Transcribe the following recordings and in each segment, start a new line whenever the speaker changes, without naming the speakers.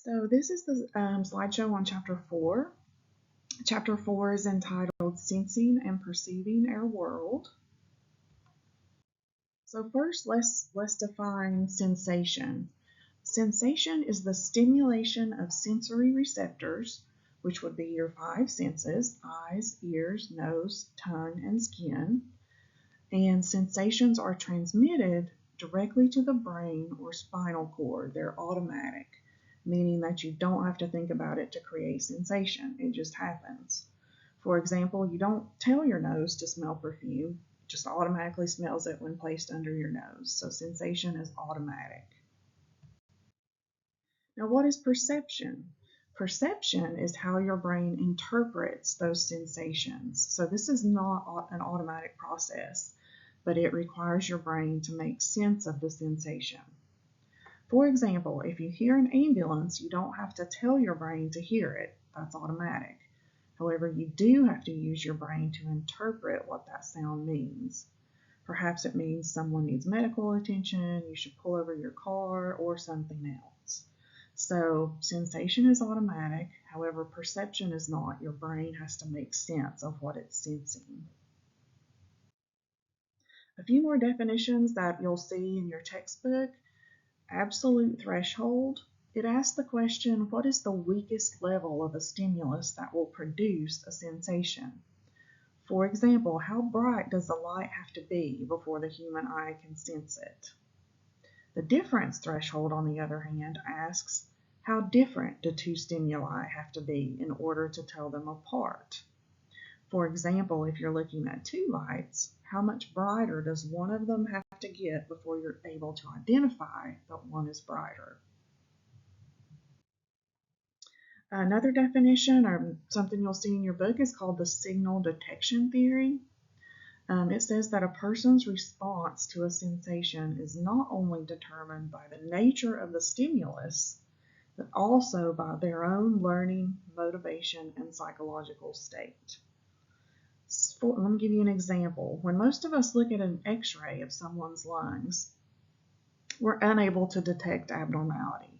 So this is the slideshow on Chapter 4. Chapter 4 is entitled Sensing and Perceiving Our World. So first, let's define sensation. Sensation is the stimulation of sensory receptors, which would be your 5 senses: eyes, ears, nose, tongue, and skin. And sensations are transmitted directly to the brain or spinal cord. They're automatic, meaning that you don't have to think about it to create sensation. It just happens. For example, you don't tell your nose to smell perfume, it just automatically smells it when placed under your nose. So sensation is automatic. Now, what is perception? Perception is how your brain interprets those sensations. So this is not an automatic process, but it requires your brain to make sense of the sensation. For example, if you hear an ambulance, you don't have to tell your brain to hear it. That's automatic. However, you do have to use your brain to interpret what that sound means. Perhaps it means someone needs medical attention, you should pull over your car, or something else. So sensation is automatic, however, perception is not. Your brain has to make sense of what it's sensing. A few more definitions that you'll see in your textbook. Absolute threshold. It asks the question, what is the weakest level of a stimulus that will produce a sensation? For example, how bright does the light have to be before the human eye can sense it? The difference threshold, on the other hand, asks, how different do two stimuli have to be in order to tell them apart? For example, if you're looking at two lights, how much brighter does one of them have to get before you're able to identify that one is brighter? Another definition, or something you'll see in your book, is called the signal detection theory. It says that a person's response to a sensation is not only determined by the nature of the stimulus, but also by their own learning, motivation, and psychological state. Let me give you an example. When most of us look at an x-ray of someone's lungs, we're unable to detect abnormality.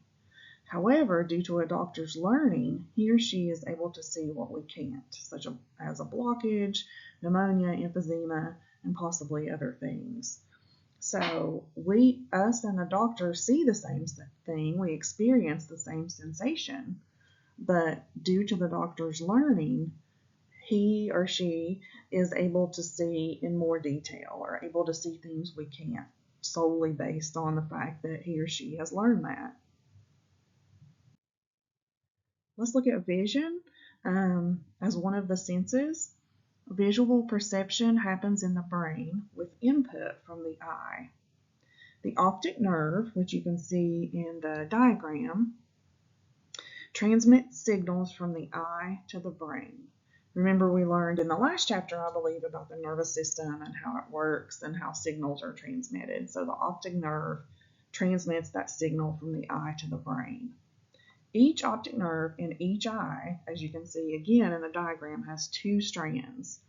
However, due to a doctor's learning, he or she is able to see what we can't, such as a blockage, pneumonia, emphysema, and possibly other things. So us and the doctor see the same thing, we experience the same sensation, but due to the doctor's learning, he or she is able to see in more detail, or able to see things we can't, solely based on the fact that he or she has learned that. Let's look at vision as one of the senses. Visual perception happens in the brain with input from the eye. The optic nerve, which you can see in the diagram, transmits signals from the eye to the brain. Remember, we learned in the last chapter, I believe, about the nervous system and how it works and how signals are transmitted. So the optic nerve transmits that signal from the eye to the brain. Each optic nerve in each eye, as you can see again in the diagram, has 2 strands.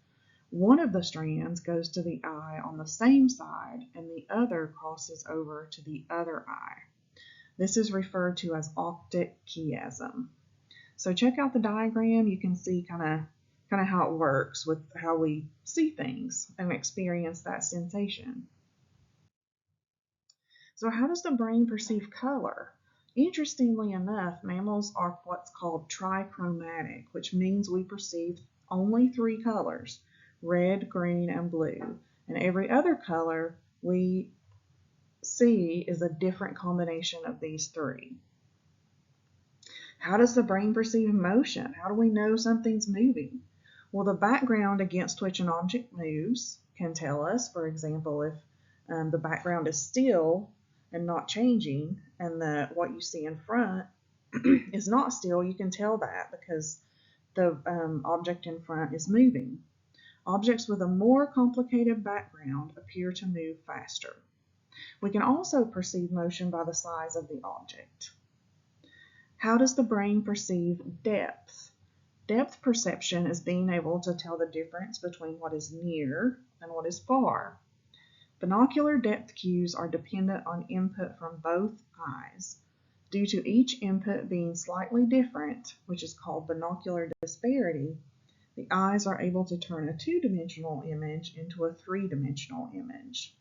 One of the strands goes to the eye on the same side, and the other crosses over to the other eye. This is referred to as optic chiasm. So check out the diagram. You can see kind of how it works with how we see things and experience that sensation. So how does the brain perceive color? Interestingly enough, mammals are what's called trichromatic, which means we perceive only 3 colors: red, green, and blue. And every other color we see is a different combination of these 3. How does the brain perceive motion? How do we know something's moving? Well, the background against which an object moves can tell us. For example, if the background is still and not changing, and what you see in front is not still, you can tell that because the object in front is moving. Objects with a more complicated background appear to move faster. We can also perceive motion by the size of the object. How does the brain perceive depth? Depth perception is being able to tell the difference between what is near and what is far. Binocular depth cues are dependent on input from both eyes. Due to each input being slightly different, which is called binocular disparity, the eyes are able to turn a two-dimensional image into a three-dimensional image.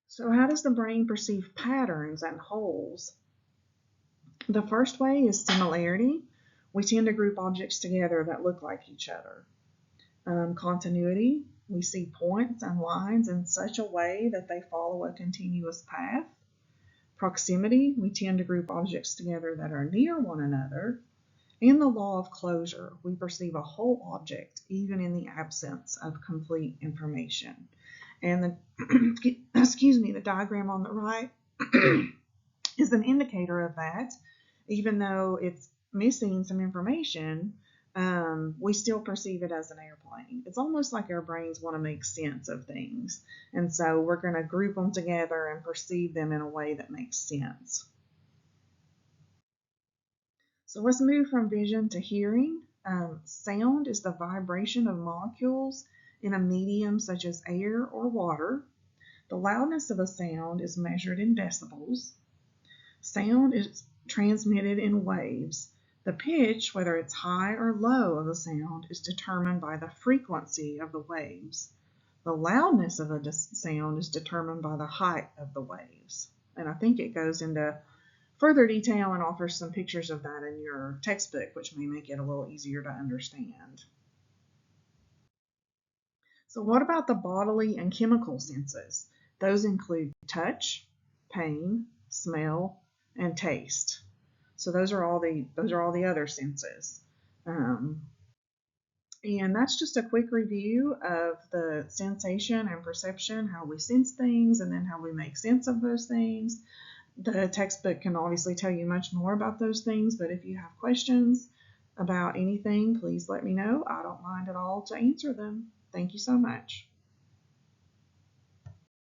So how does the brain perceive patterns and wholes? The first way is similarity. We tend to group objects together that look like each other. Continuity. We see points and lines in such a way that they follow a continuous path. Proximity. We tend to group objects together that are near one another. And the law of closure. We perceive a whole object even in the absence of complete information. And the, the diagram on the right is an indicator of that. Even though it's missing some information, we still perceive it as an airplane. It's almost like our brains want to make sense of things. And so we're going to group them together and perceive them in a way that makes sense. So let's move from vision to hearing. Sound is the vibration of molecules in a medium such as air or water. The loudness of a sound is measured in decibels. Sound is transmitted in waves. The pitch, whether it's high or low of a sound, is determined by the frequency of the waves. The loudness of a sound is determined by the height of the waves. And I think it goes into further detail and offers some pictures of that in your textbook, which may make it a little easier to understand. So what about the bodily and chemical senses? Those include touch, pain, smell, and taste. So those are all the other senses. And that's just a quick review of the sensation and perception, how we sense things, and then how we make sense of those things. The textbook can obviously tell you much more about those things, but if you have questions about anything, please let me know. I don't mind at all to answer them. Thank you so much.